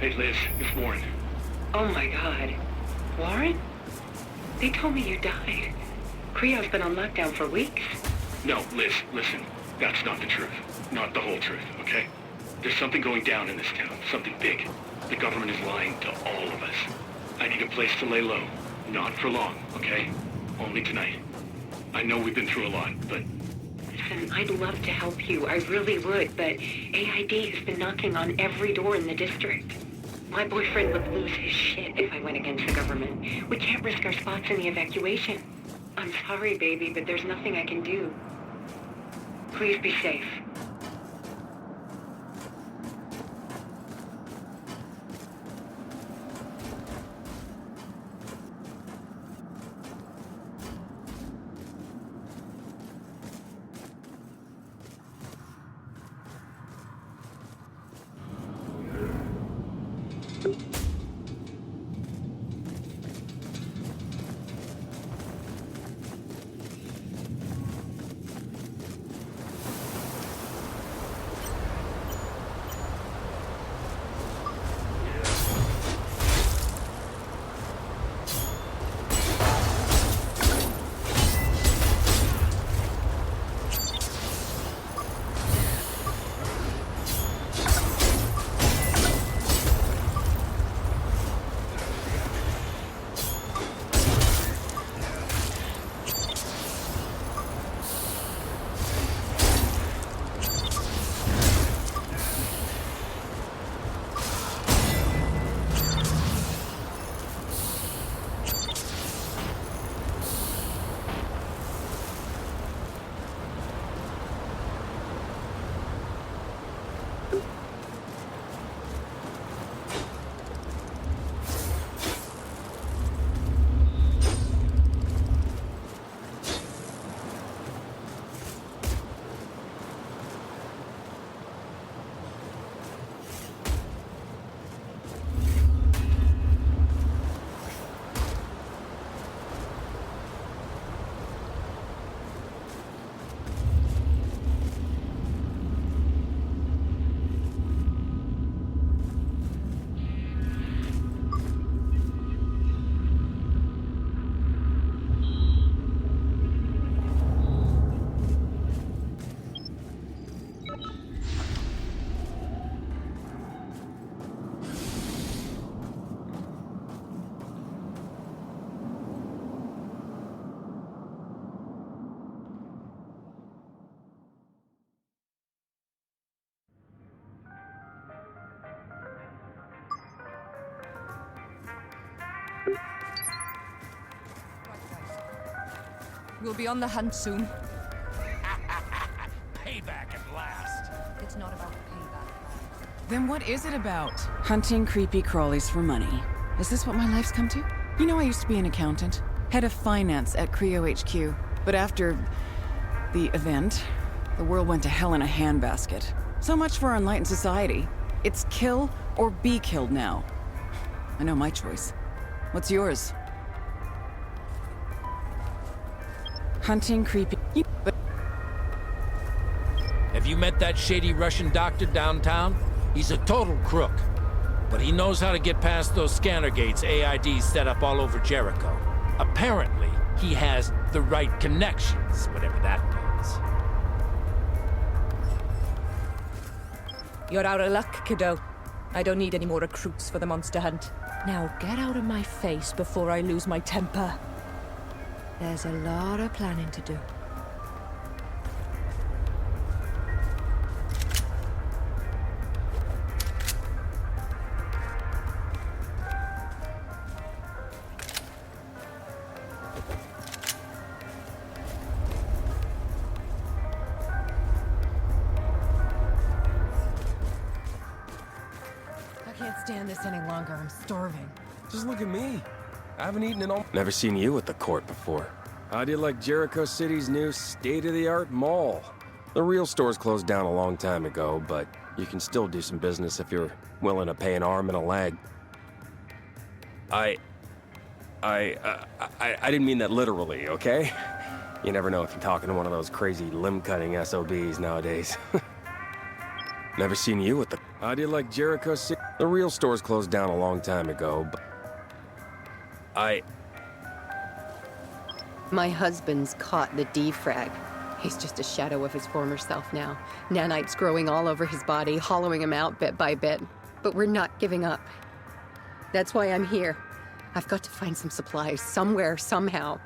Hey, Liz, it's Warren. Oh my God. Warren? They told me you died. Creo's been on lockdown for weeks. No, Liz, listen. That's not the truth. Not the whole truth, okay? There's something going down in this town. Something big. The government is lying to all of us. I need a place to lay low. Not for long, okay? Only tonight. I know we've been through a lot, but... Listen, I'd love to help you. I really would, but AID has been knocking on every door in the district. My boyfriend would lose his shit if I went against the government. We can't risk our spots in the evacuation. I'm sorry, baby, but there's nothing I can do. Please be safe. We'll be on the hunt soon. Payback at last. It's not about payback. Then what is it about? Hunting creepy crawlies for money. Is this what my life's come to? You know, I used to be an accountant, head of finance at Creo HQ. But after the event, the world went to hell in a handbasket. So much for our enlightened society. It's kill or be killed now. I know my choice. What's yours? Hunting creepy... But Have you met that shady Russian doctor downtown? He's a total crook. But he knows how to get past those scanner gates AID set up all over Jericho. Apparently, he has the right connections, whatever that means. You're out of luck, kiddo. I don't need any more recruits for the monster hunt. Now get out of my face before I lose my temper. There's a lot of planning to do. I can't stand this any longer. I'm starving. Just look at me. I haven't eaten in all... Never seen you at the court before. How'd you like Jericho City's new state-of-the-art mall? The real store's closed down a long time ago, but you can still do some business if you're willing to pay an arm and a leg. I didn't mean that literally, okay? You never know if you're talking to one of those crazy limb-cutting SOBs nowadays. Never seen you with the... How do you like Jericho City? The real store's closed down a long time ago, but... My husband's caught the defrag. He's just a shadow of his former self now. Nanites growing all over his body, hollowing him out bit by bit. But we're not giving up. That's why I'm here. I've got to find some supplies, somewhere, somehow.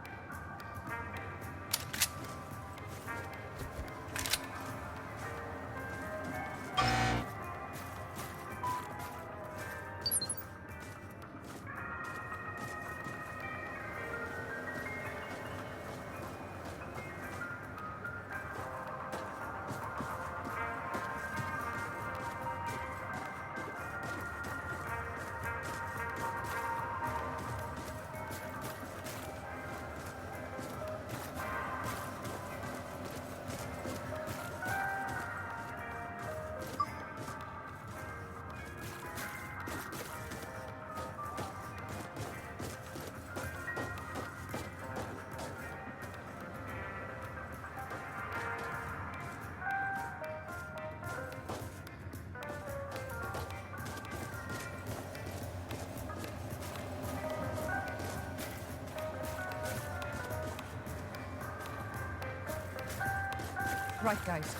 Right, guys.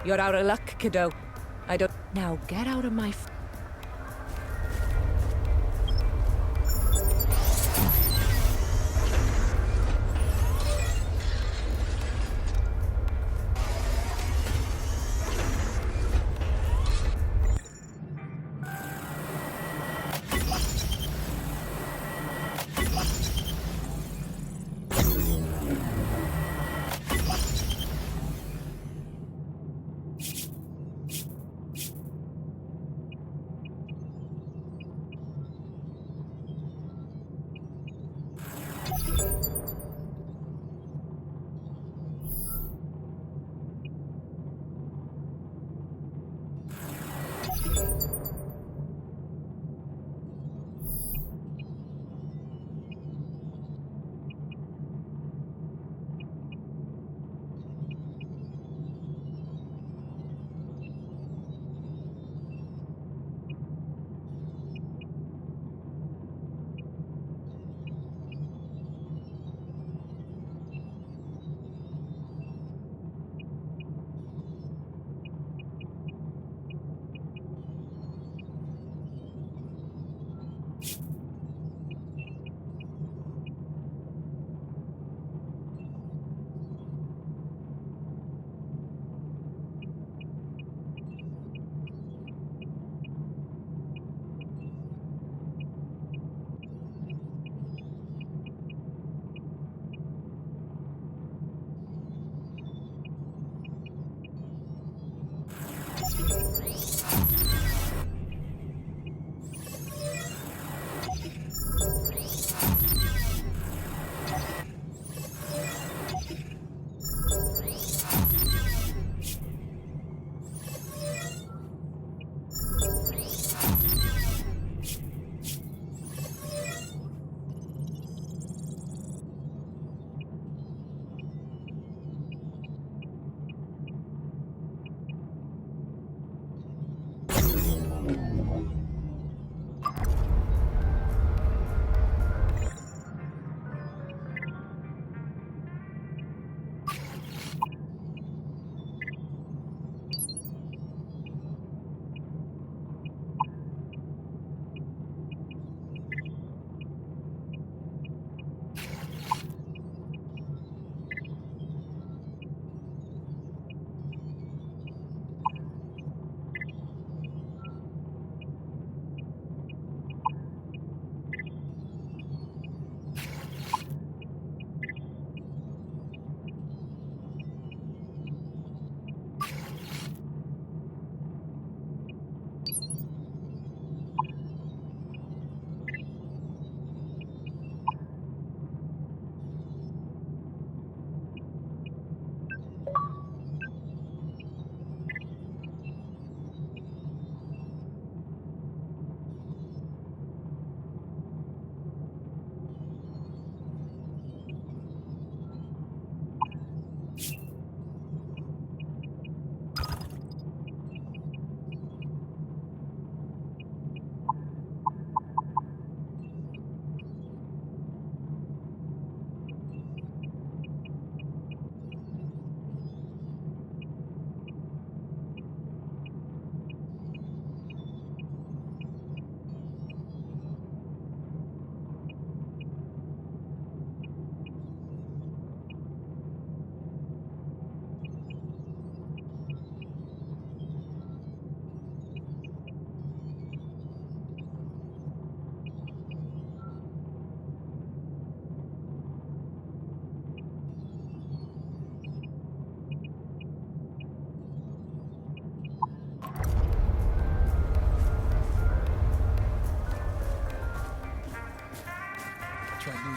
You're out of luck, kiddo. I don't... Now, get out of my...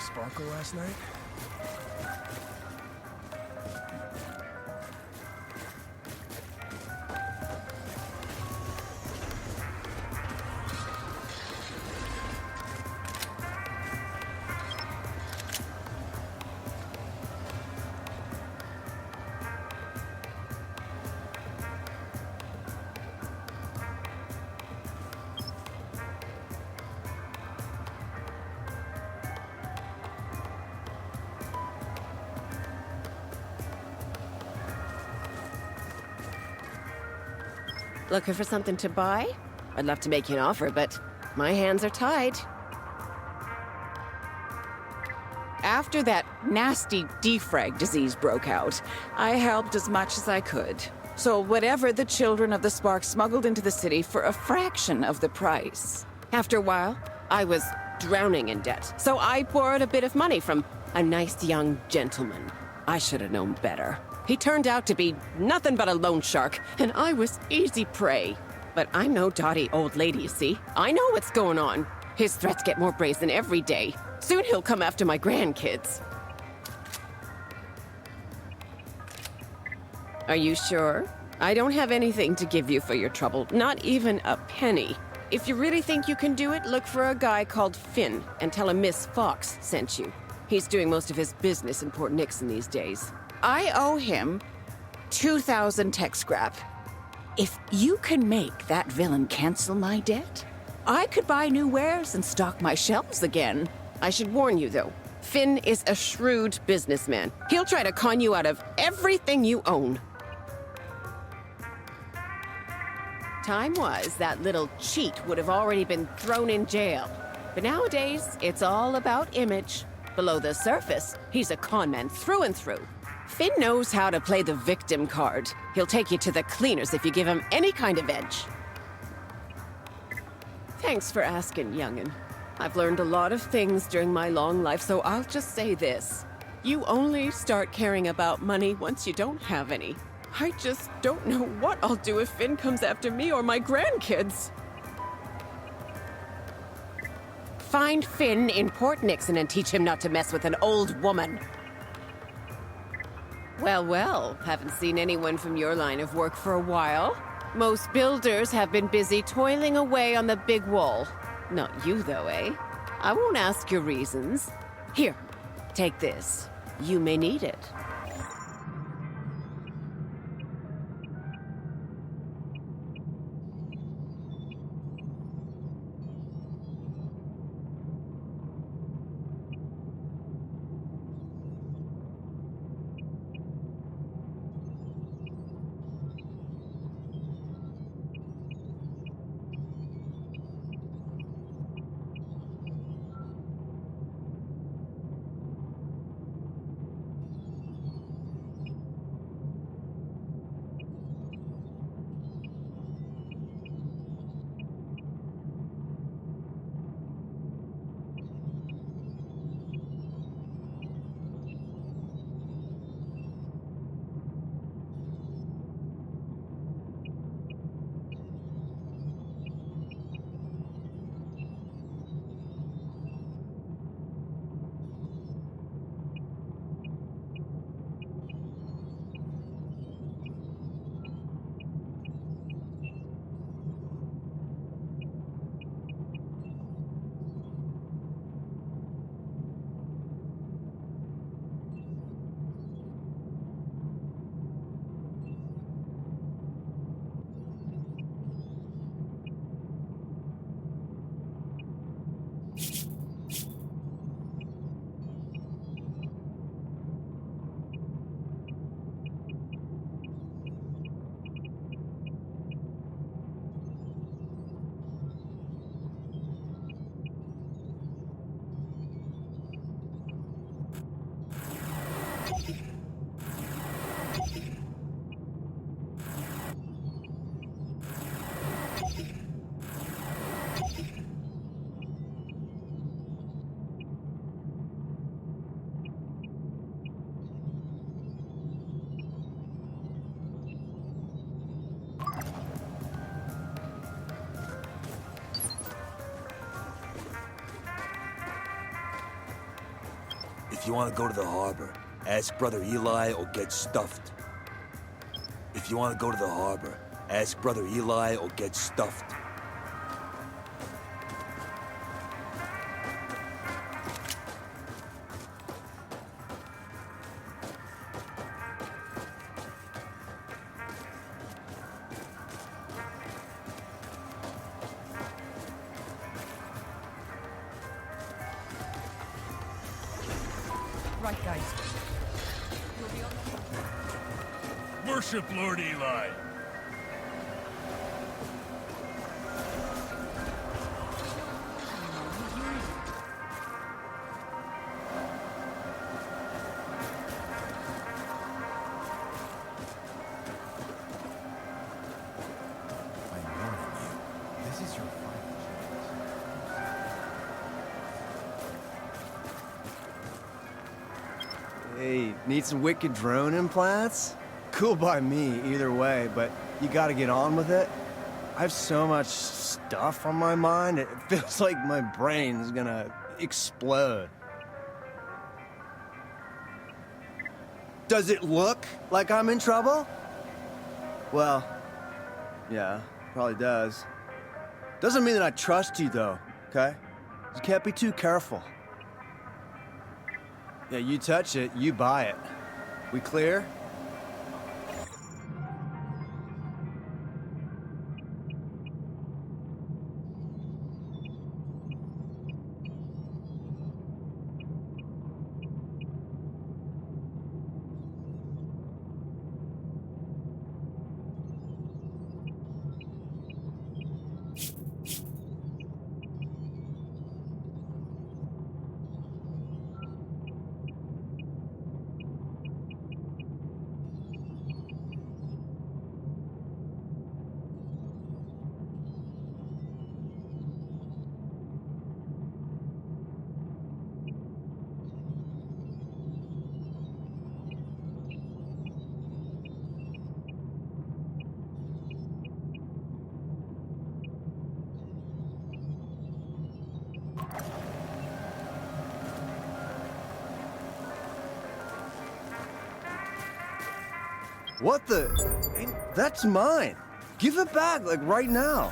sparkle last night? Looking for something to buy? I'd love to make you an offer, but my hands are tied. After that nasty defrag disease broke out, I helped as much as I could. So whatever the children of the Spark smuggled into the city for a fraction of the price. After a while, I was drowning in debt, so I borrowed a bit of money from a nice young gentleman. I should have known better. He turned out to be nothing but a loan shark, and I was easy prey. But I'm no dotty old lady, you see. I know what's going on. His threats get more brazen every day. Soon he'll come after my grandkids. Are you sure? I don't have anything to give you for your trouble, not even a penny. If you really think you can do it, look for a guy called Finn and tell him Miss Fox sent you. He's doing most of his business in Port Nixon these days. I owe him 2,000 tech scrap. If you can make that villain cancel my debt, I could buy new wares and stock my shelves again. I should warn you, though. Finn is a shrewd businessman. He'll try to con you out of everything you own. Time was that little cheat would have already been thrown in jail. But nowadays, it's all about image. Below the surface, he's a con man through and through. Finn knows how to play the victim card. He'll take you to the cleaners if you give him any kind of edge. Thanks for asking, young'un. I've learned a lot of things during my long life, so I'll just say this. You only start caring about money once you don't have any. I just don't know what I'll do if Finn comes after me or my grandkids. Find Finn in Port Nixon and teach him not to mess with an old woman. Well, well, haven't seen anyone from your line of work for a while. Most builders have been busy toiling away on the big wall. Not you, though, eh? I won't ask your reasons. Here, take this. You may need it. If you want to go to the harbor, ask Brother Eli or get stuffed. If you want to go to the harbor, ask Brother Eli or get stuffed. Right, guys. Worship Lord Eli. Hey, need some wicked drone implants? Cool by me, either way, but you gotta get on with it. I have so much stuff on my mind, it feels like my brain's gonna explode. Does it look like I'm in trouble? Well, yeah, probably does. Doesn't mean that I trust you, though, okay? You can't be too careful. Yeah, you touch it, you buy it. We clear? What the? That's mine. Give it back, like right now.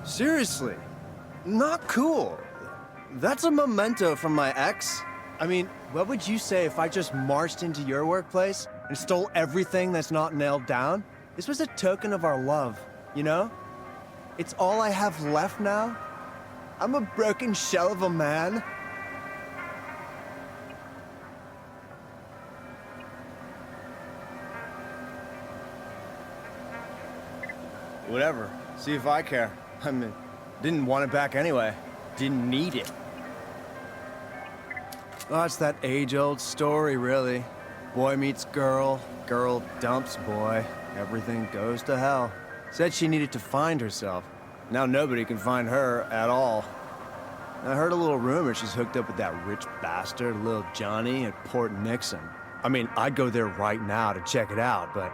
Seriously, not cool. That's a memento from my ex. I mean, what would you say if I just marched into your workplace and stole everything that's not nailed down? This was a token of our love, you know? It's all I have left now. I'm a broken shell of a man. Whatever. See if I care. I mean, didn't want it back anyway. Didn't need it. Oh, it's that age-old story, really. Boy meets girl, girl dumps boy. Everything goes to hell. Said she needed to find herself. Now nobody can find her at all. I heard a little rumor she's hooked up with that rich bastard, Lil Johnny, at Port Nixon. I mean, I'd go there right now to check it out, but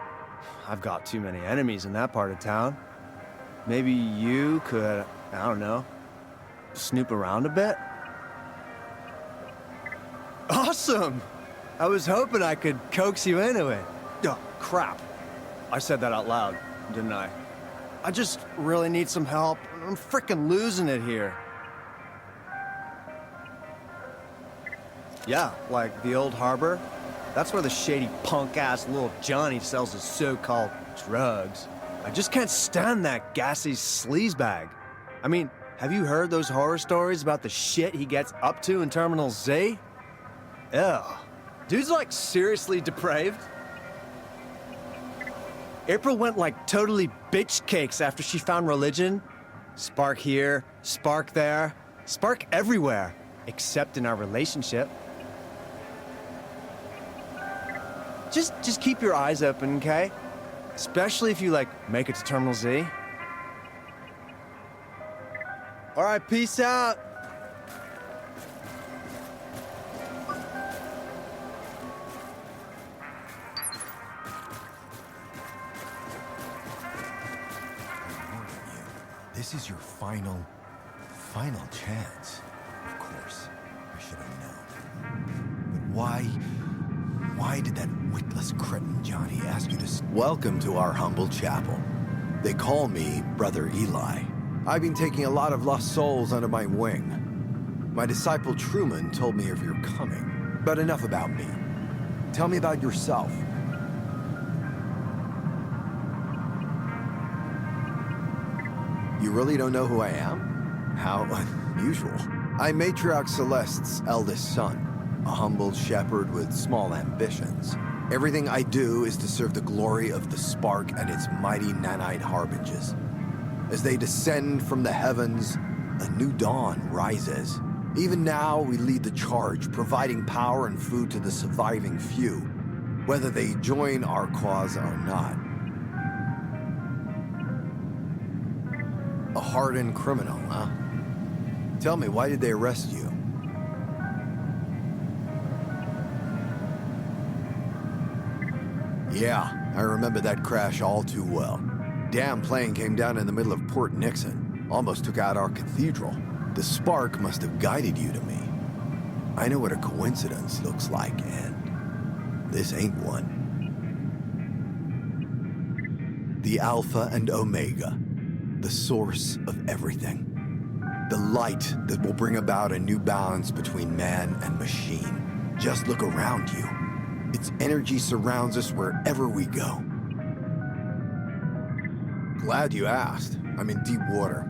I've got too many enemies in that part of town. Maybe you could, I don't know, snoop around a bit? Awesome! I was hoping I could coax you into it. Oh, crap. I said that out loud, didn't I? I just really need some help. I'm freaking losing it here. Yeah, like the old harbor. That's where the shady punk-ass little Johnny sells his so-called drugs. I just can't stand that gassy sleazebag. I mean, have you heard those horror stories about the shit he gets up to in Terminal Z? Ew. Dude's like seriously depraved. April went like totally bitch cakes after she found religion. Spark here, spark there, spark everywhere, except in our relationship. Just keep your eyes open, okay? Especially if you, like, make it to Terminal Z. All right, peace out. This is your final chance. Of course, I should have known. But why did that witless cretin Johnny ask you to... Welcome to our humble chapel. They call me Brother Eli. I've been taking a lot of lost souls under my wing. My disciple Truman told me of your coming. But enough about me. Tell me about yourself. You really don't know who I am? How unusual. I'm Matriarch Celeste's eldest son, a humble shepherd with small ambitions. Everything I do is to serve the glory of the Spark and its mighty nanite harbingers. As they descend from the heavens, a new dawn rises. Even now, we lead the charge, providing power and food to the surviving few, whether they join our cause or not. A hardened criminal, huh? Tell me, why did they arrest you? Yeah, I remember that crash all too well. Damn plane came down in the middle of Port Nixon. Almost took out our cathedral. The spark must have guided you to me. I know what a coincidence looks like, and this ain't one. The Alpha and Omega. The source of everything. The light that will bring about a new balance between man and machine. Just look around you. Its energy surrounds us wherever we go. Glad you asked. I'm in deep water.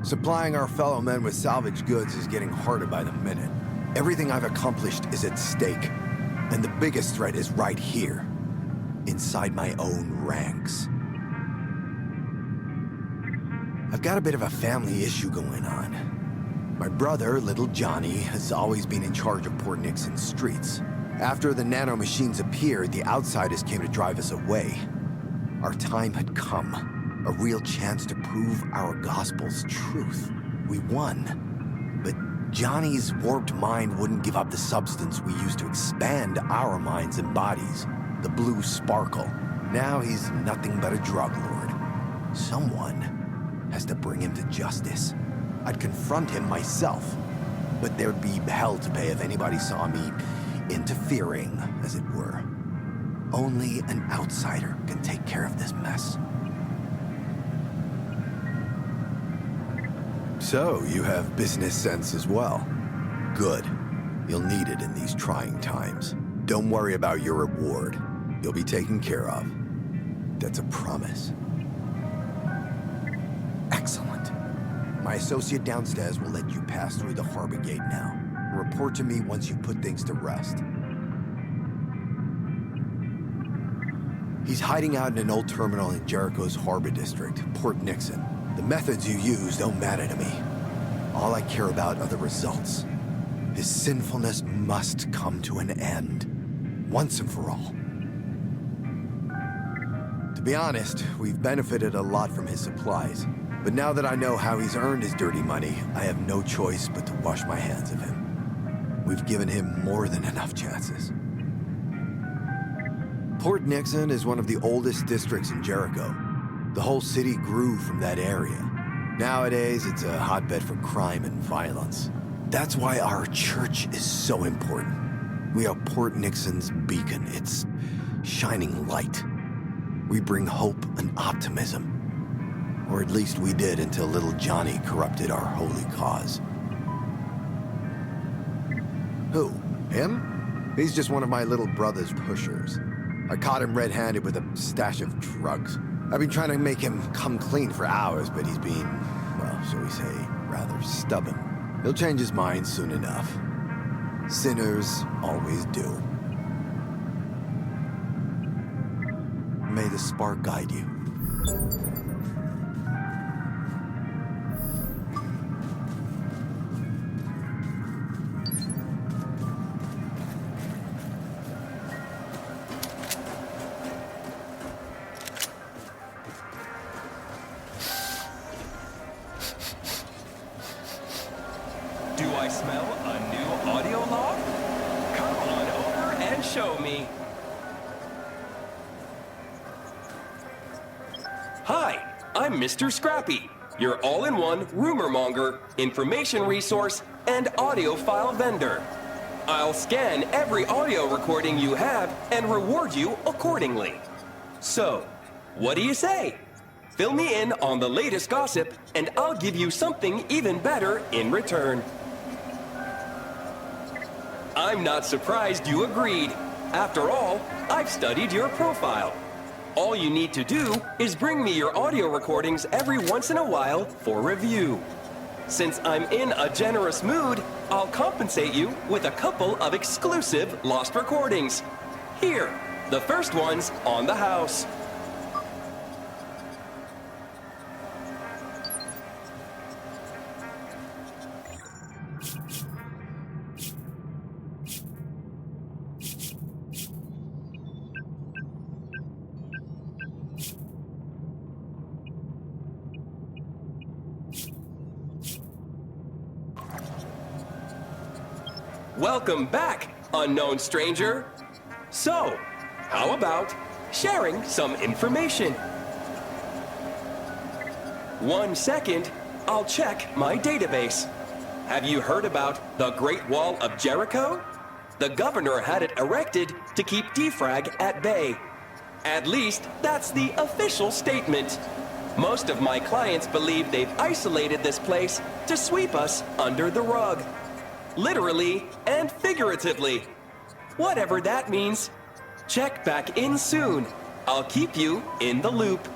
Supplying our fellow men with salvage goods is getting harder by the minute. Everything I've accomplished is at stake. And the biggest threat is right here. Inside my own ranks. I've got a bit of a family issue going on. My brother, little Johnny, has always been in charge of Port Nixon's streets. After the nanomachines appeared, the outsiders came to drive us away. Our time had come. A real chance to prove our gospel's truth. We won. But Johnny's warped mind wouldn't give up the substance we used to expand our minds and bodies. The blue sparkle. Now he's nothing but a drug lord. Someone has to bring him to justice. I'd confront him myself, but there'd be hell to pay if anybody saw me interfering, as it were. Only an outsider can take care of this mess. So, you have business sense as well. Good. You'll need it in these trying times. Don't worry about your reward. You'll be taken care of. That's a promise. Excellent. My associate downstairs will let you pass through the harbor gate now. Report to me once you put things to rest. He's hiding out in an old terminal in Jericho's harbor district, Port Nixon. The methods you use don't matter to me. All I care about are the results. His sinfulness must come to an end, once and for all. To be honest, we've benefited a lot from his supplies. But now that I know how he's earned his dirty money, I have no choice but to wash my hands of him. We've given him more than enough chances. Port Nixon is one of the oldest districts in Jericho. The whole city grew from that area. Nowadays, it's a hotbed for crime and violence. That's why our church is so important. We are Port Nixon's beacon, its shining light. We bring hope and optimism. Or at least we did until little Johnny corrupted our holy cause. Who? Him? He's just one of my little brother's pushers. I caught him red-handed with a stash of drugs. I've been trying to make him come clean for hours, but he's being, well, shall we say, rather stubborn. He'll change his mind soon enough. Sinners always do. May the spark guide you. Do I smell a new audio log? Come on over and show me. Hi, I'm Mr. Scrappy, your all-in-one rumor monger, information resource, and audiophile vendor. I'll scan every audio recording you have and reward you accordingly. So, what do you say? Fill me in on the latest gossip, and I'll give you something even better in return. I'm not surprised you agreed. After all, I've studied your profile. All you need to do is bring me your audio recordings every once in a while for review. Since I'm in a generous mood, I'll compensate you with a couple of exclusive lost recordings. Here, the first one's on the house. Welcome back, unknown stranger. So, how about sharing some information? 1 second, I'll check my database. Have you heard about the Great Wall of Jericho? The governor had it erected to keep defrag at bay. At least, that's the official statement. Most of my clients believe they've isolated this place to sweep us under the rug. Literally and figuratively. Whatever that means. Check back in soon. I'll keep you in the loop.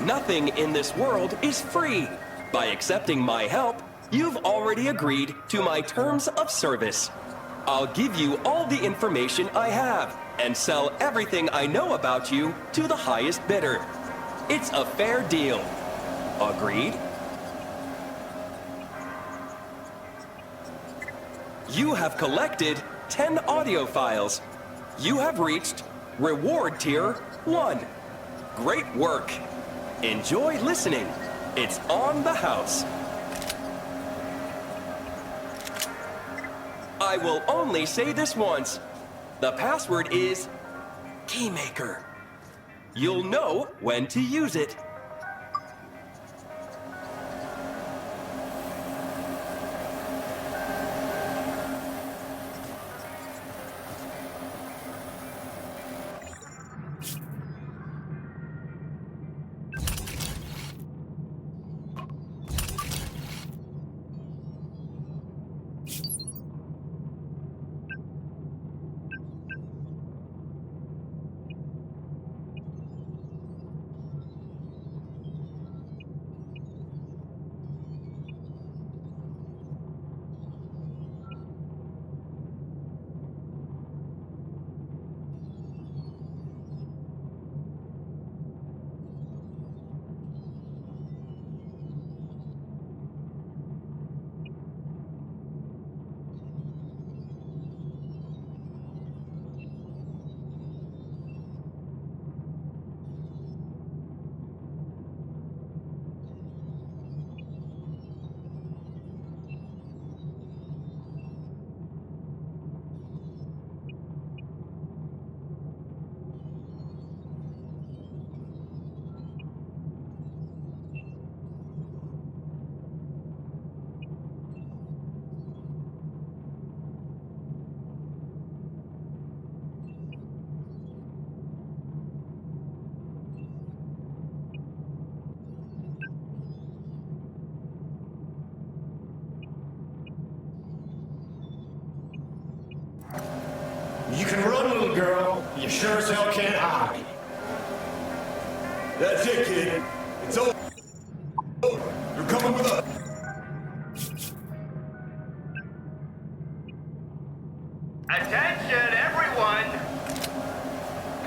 Nothing in this world is free. By accepting my help, you've already agreed to my terms of service. I'll give you all the information I have and sell everything I know about you to the highest bidder. It's a fair deal. Agreed? You have collected 10 audio files. You have reached Reward Tier 1. Great work. Enjoy listening. It's on the house. I will only say this once. The password is Keymaker. You'll know when to use it. You can run, little girl. You sure as hell can't hide. That's it, kid. It's over. You're coming with us. Attention, everyone!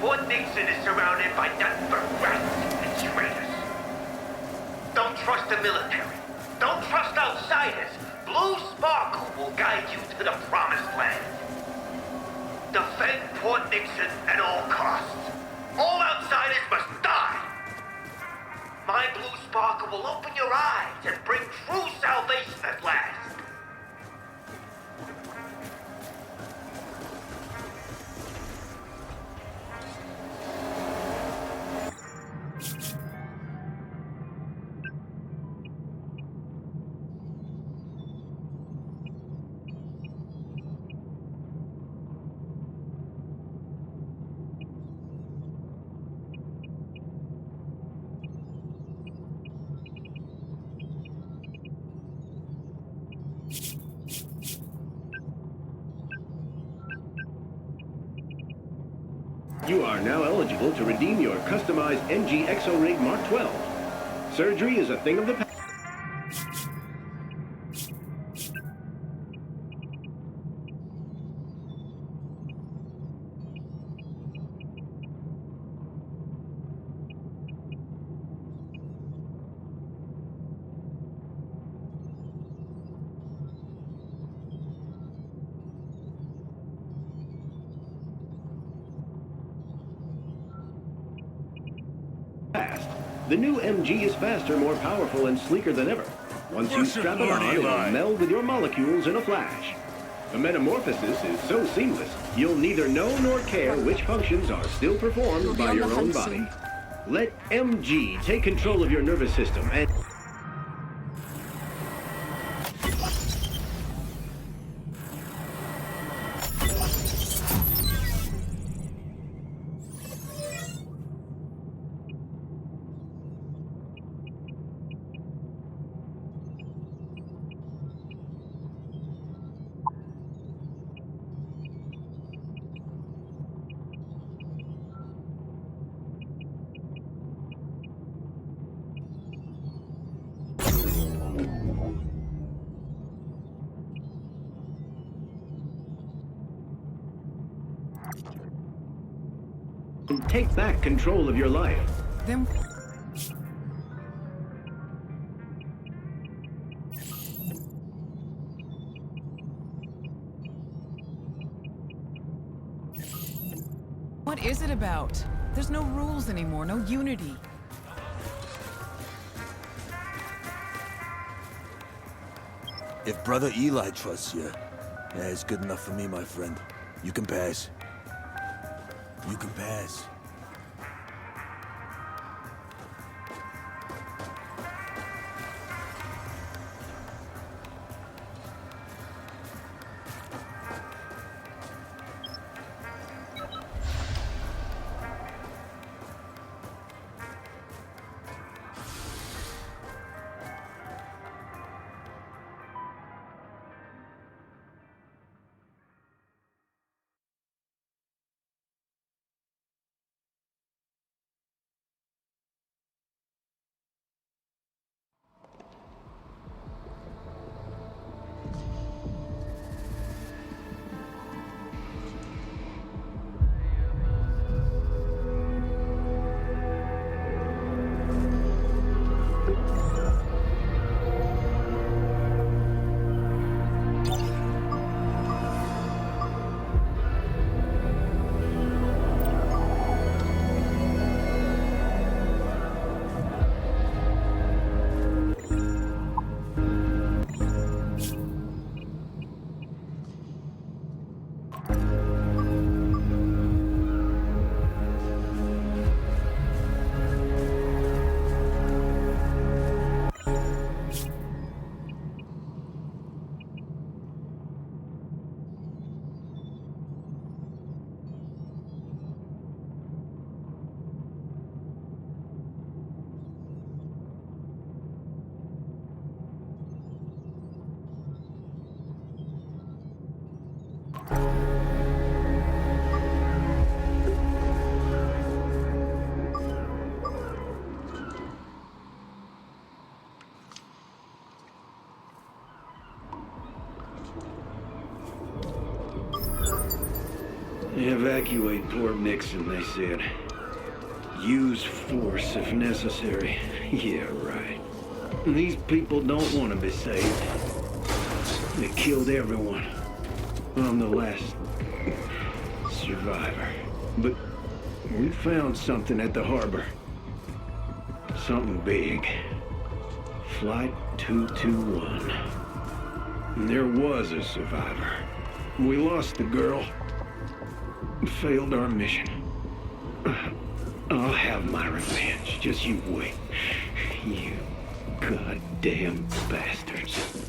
Port Nixon is surrounded by nothing but rats and traitors. Don't trust the military. Don't trust outsiders. Blue Sparkle will guide you to the promised land. Defend Port Nixon at all costs. All outsiders must die. My Blue Sparkle will open your eyes and bring true salvation at last. You are now eligible to redeem your customized NG Exo-Rig Mark 12. Surgery is a thing of the past. The new MG is faster, more powerful, and sleeker than ever. Once you strap it on, it will meld with your molecules in a flash. The metamorphosis is so seamless, you'll neither know nor care which functions are still performed by your own body. Let MG take control of your nervous system and... take back control of your life. Then... What is it about? There's no rules anymore, no unity. If Brother Eli trusts you, yeah, it's good enough for me, my friend. You can pass. You can pass. Evacuate Port Nixon, they said. Use force if necessary. Yeah, right. These people don't want to be saved. They killed everyone. I'm the last survivor. But we found something at the harbor. Something big. Flight 221. There was a survivor. We lost the girl. Failed our mission. I'll have my revenge. Just you wait. You goddamn bastards.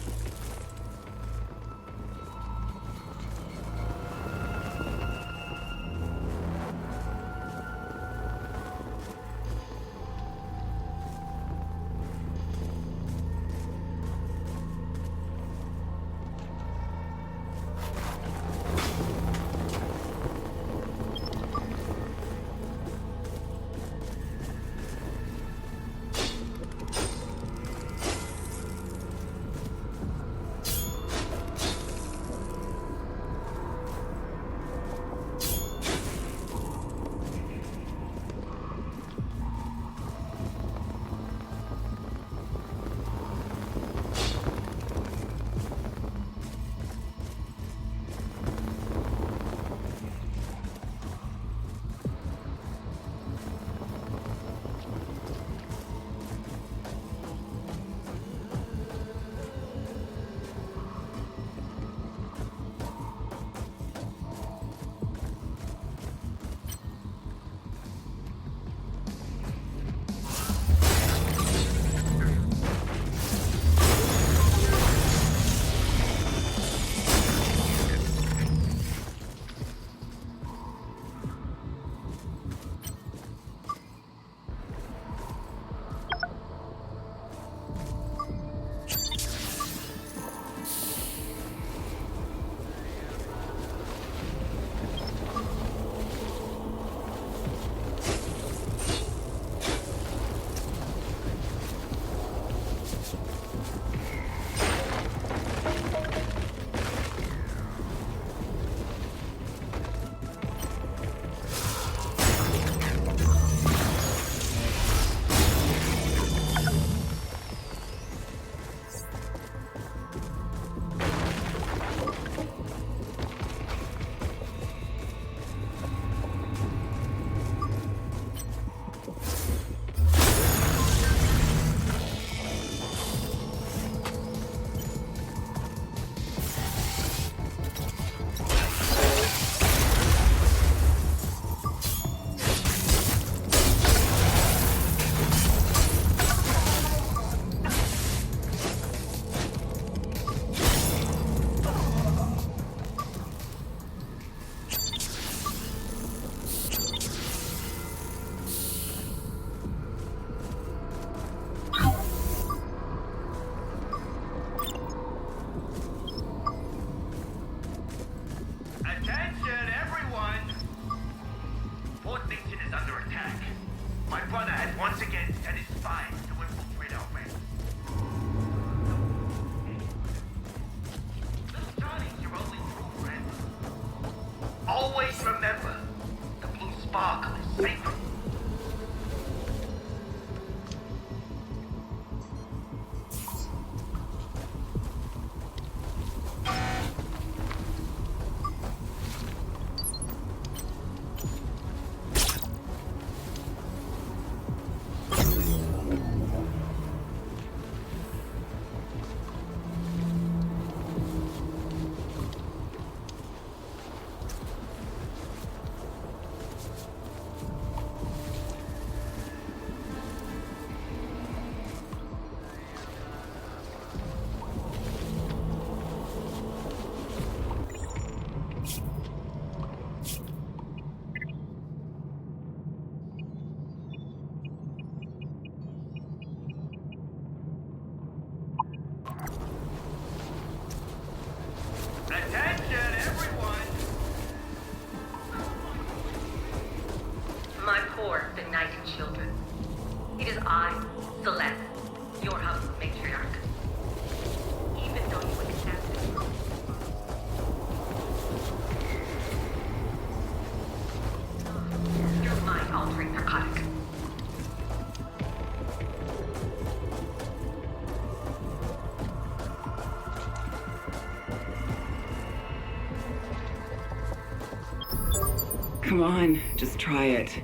Come on, just try it.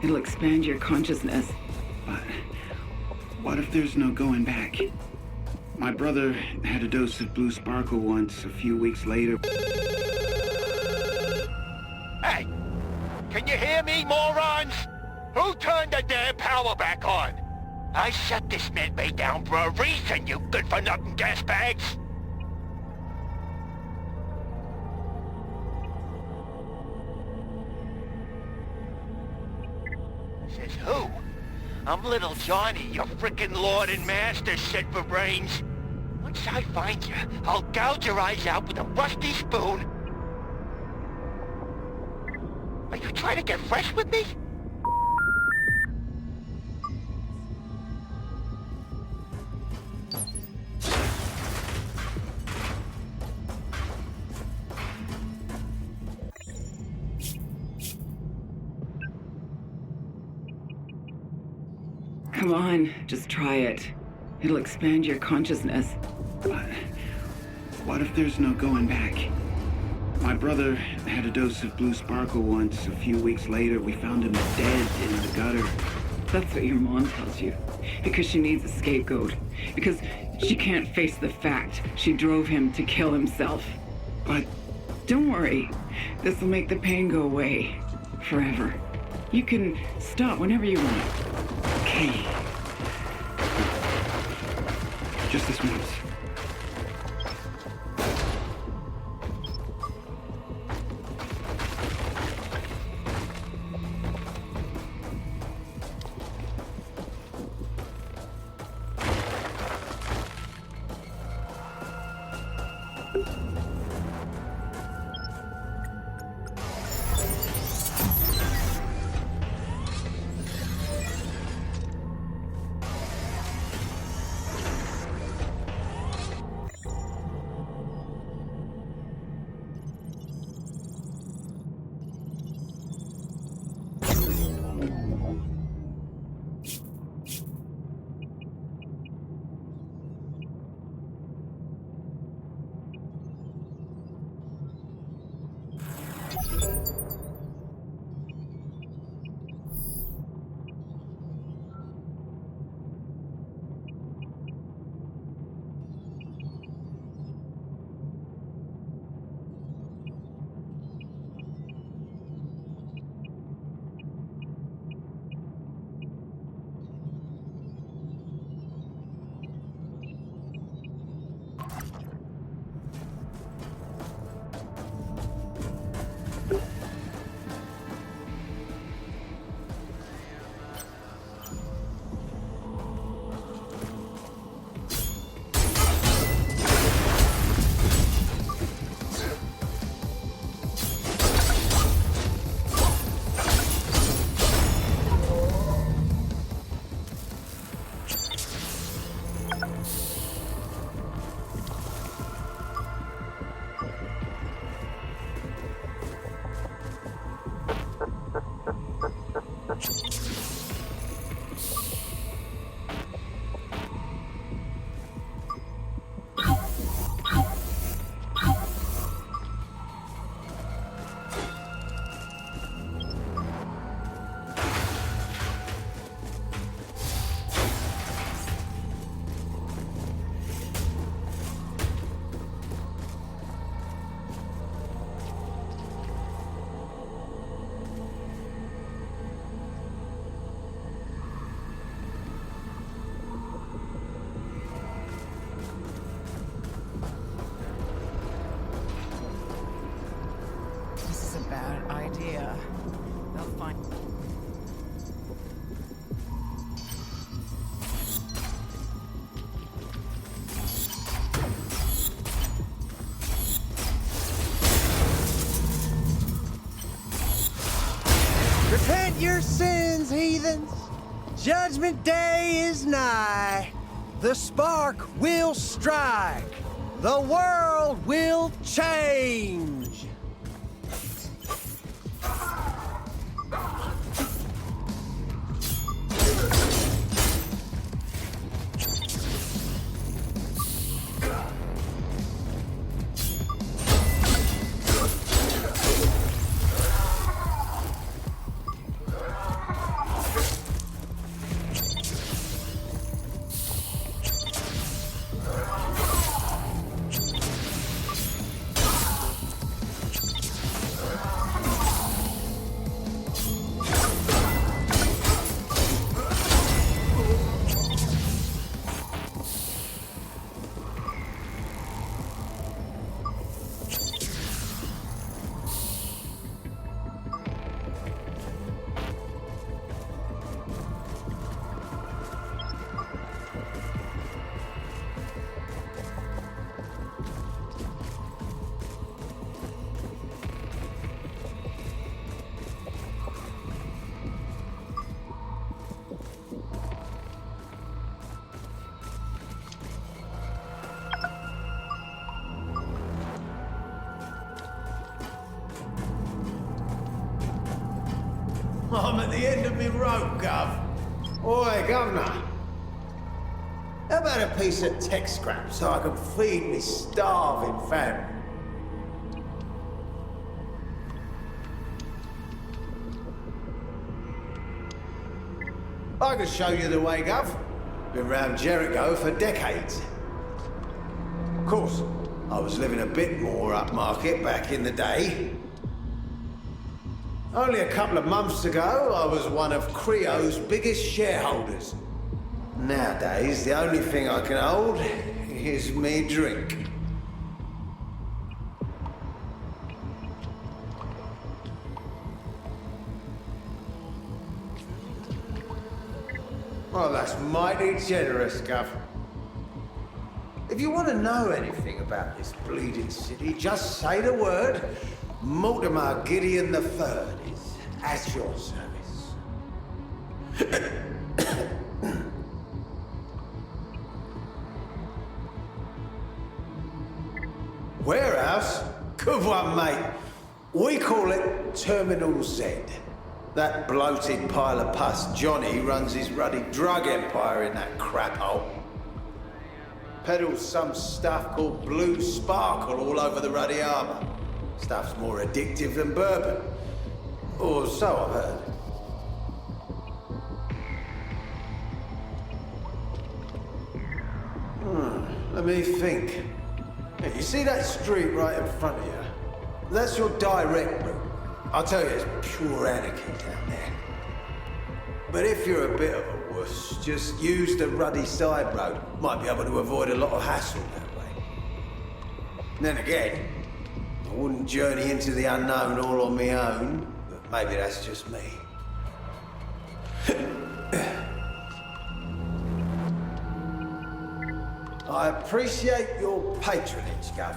It'll expand your consciousness. But what if there's no going back? My brother had a dose of blue sparkle once. A few weeks later... Hey! Can you hear me, morons? Who turned the damn power back on? I shut this medbay down for a reason, you good-for-nothing gas bags! Says who? I'm little Johnny, your frickin' lord and master, shit for brains. Once I find you, I'll gouge your eyes out with a rusty spoon. Are you trying to get fresh with me? Come on, just try it. It'll expand your consciousness. But what if there's no going back? My brother had a dose of blue sparkle once. A few weeks later, we found him dead in the gutter. That's what your mom tells you. Because she needs a scapegoat. Because she can't face the fact she drove him to kill himself. But... Don't worry. This will make the pain go away. Forever. You can stop whenever you want. Okay. Just this once. Repent your sins, heathens. Judgment Day is nigh. The spark will strike. The world will change. I'm at the end of me rope, Gov. Oi, Governor. How about a piece of tech scrap so I can feed me starving family? I can show you the way, Gov. Been round Jericho for decades. Of course, I was living a bit more upmarket back in the day. Only a couple of months ago, I was one of Creo's biggest shareholders. Nowadays, the only thing I can hold is me drink. Well, that's mighty generous, Gov. If you want to know anything about this bleeding city, just say the word. Mortimer Gideon III is at your service. Warehouse? Good one, mate. We call it Terminal Z. That bloated pile of pus Johnny runs his ruddy drug empire in that crap hole. Peddles some stuff called Blue Sparkle all over the ruddy harbour. Stuff's more addictive than bourbon. Or so I've heard. Let me think. Yeah, you see that street right in front of you? That's your direct route. I'll tell you, it's pure anarchy down there. But if you're a bit of a wuss, just use the ruddy side road. Might be able to avoid a lot of hassle that way. Then again, I wouldn't journey into the unknown all on my own, but maybe that's just me. I appreciate your patronage, Gov.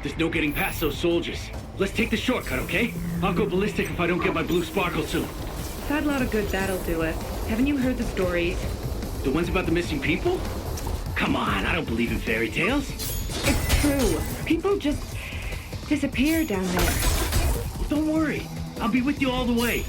There's no getting past those soldiers. Let's take the shortcut, okay? I'll go ballistic if I don't get my blue sparkle soon. Fat lot of good that'll do it. Haven't you heard the stories? The ones about the missing people? Come on, I don't believe in fairy tales. It's true. People just disappear down there. Don't worry. I'll be with you all the way.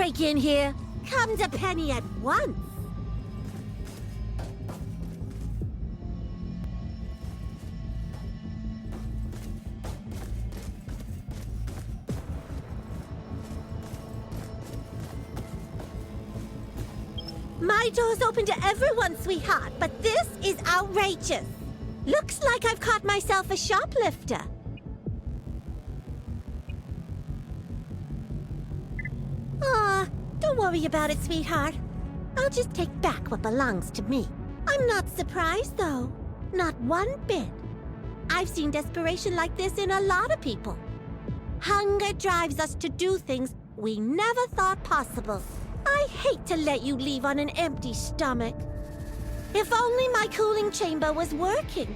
break in here? Come to Penny at once. My door's open to everyone, sweetheart, but this is outrageous. Looks like I've caught myself a shoplifter. Aw, don't worry about it, sweetheart. I'll just take back what belongs to me. I'm not surprised, though. Not one bit. I've seen desperation like this in a lot of people. Hunger drives us to do things we never thought possible. I hate to let you leave on an empty stomach. If only my cooling chamber was working,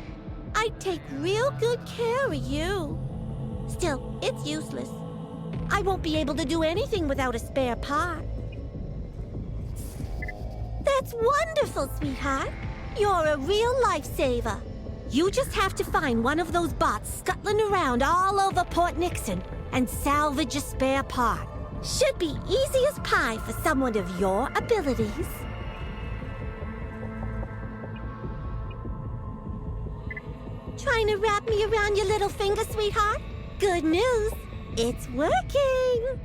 I'd take real good care of you. Still, it's useless. I won't be able to do anything without a spare part. That's wonderful, sweetheart. You're a real lifesaver. You just have to find one of those bots scuttling around all over Port Nixon and salvage a spare part. Should be easy as pie for someone of your abilities. Trying to wrap me around your little finger, sweetheart? Good news, it's working.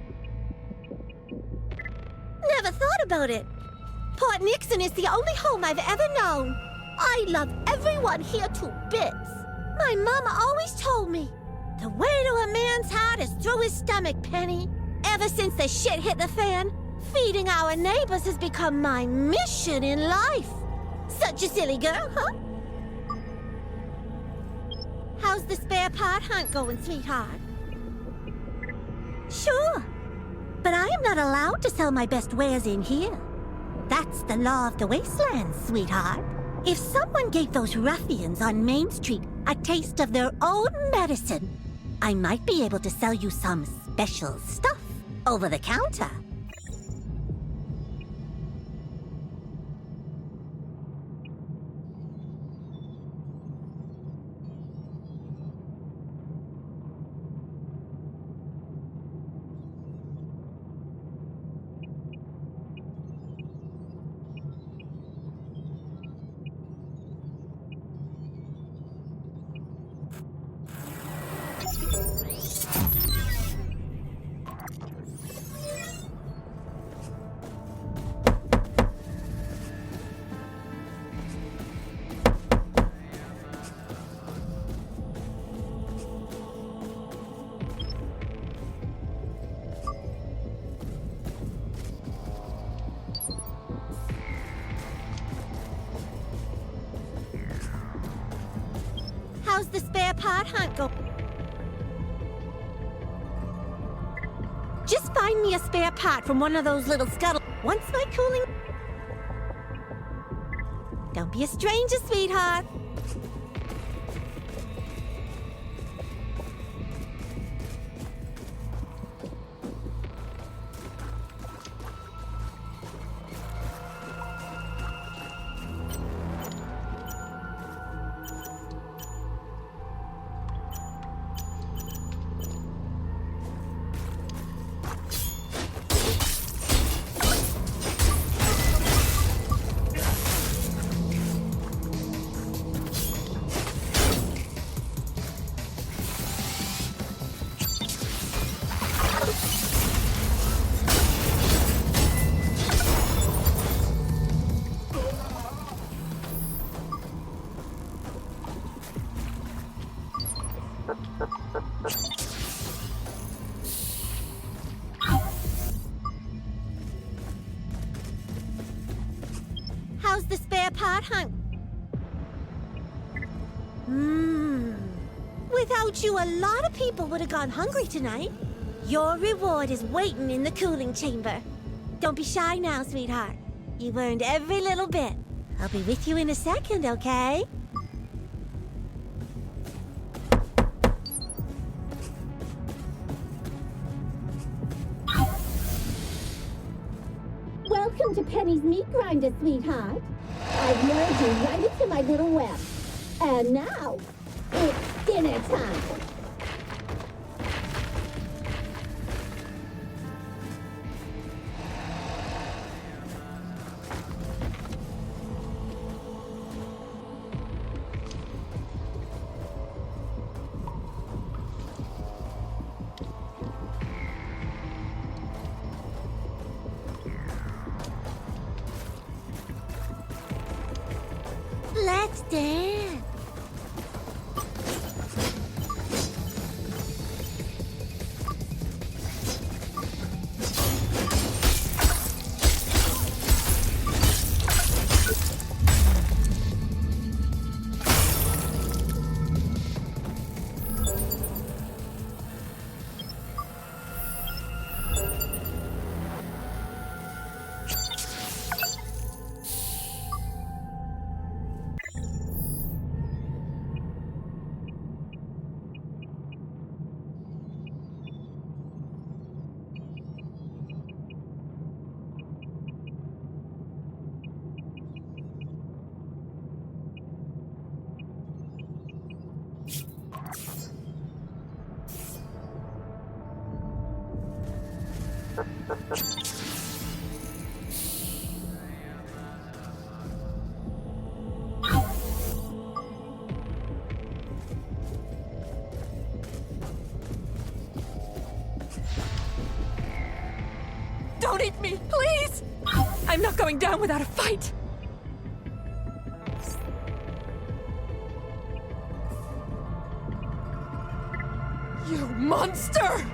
Never thought about it. Port Nixon is the only home I've ever known. I love everyone here to bits. My mama always told me, the way to a man's heart is through his stomach, Penny. Ever since the shit hit the fan, feeding our neighbors has become my mission in life. Such a silly girl, huh? How's the spare part hunt going, sweetheart? Sure, but I am not allowed to sell my best wares in here. That's the law of the wastelands, sweetheart. If someone gave those ruffians on Main Street a taste of their own medicine, I might be able to sell you some special stuff over the counter. How's the spare part hunt go? Just find me a spare part from one of those little scuttle. Once my cooling... Don't be a stranger, sweetheart. How's the spare part hunt? Without you, a lot of people would have gone hungry tonight. Your reward is waiting in the cooling chamber. Don't be shy now, sweetheart. You've earned every little bit. I'll be with you in a second, okay? Welcome to Penny's Meat Grinder, sweetheart. I've lured you right into my little web. And now, it's dinner time. understand. Don't eat me, please! I'm not going down without a fight! You monster!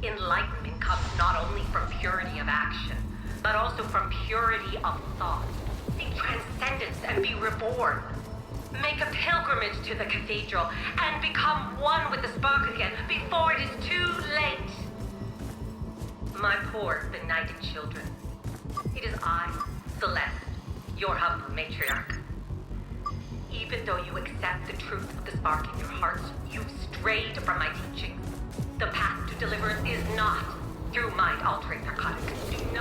Enlightenment comes not only from purity of action, but also from purity of thought. Seek transcendence and be reborn. Make a pilgrimage to the cathedral and become one with the spark again before it is too late. My poor, benighted children. It is I, Celeste, your humble matriarch. Even though you accept the truth of the spark in your hearts, you've strayed from my teachings. The path to deliverance is not through mind-altering narcotics. Do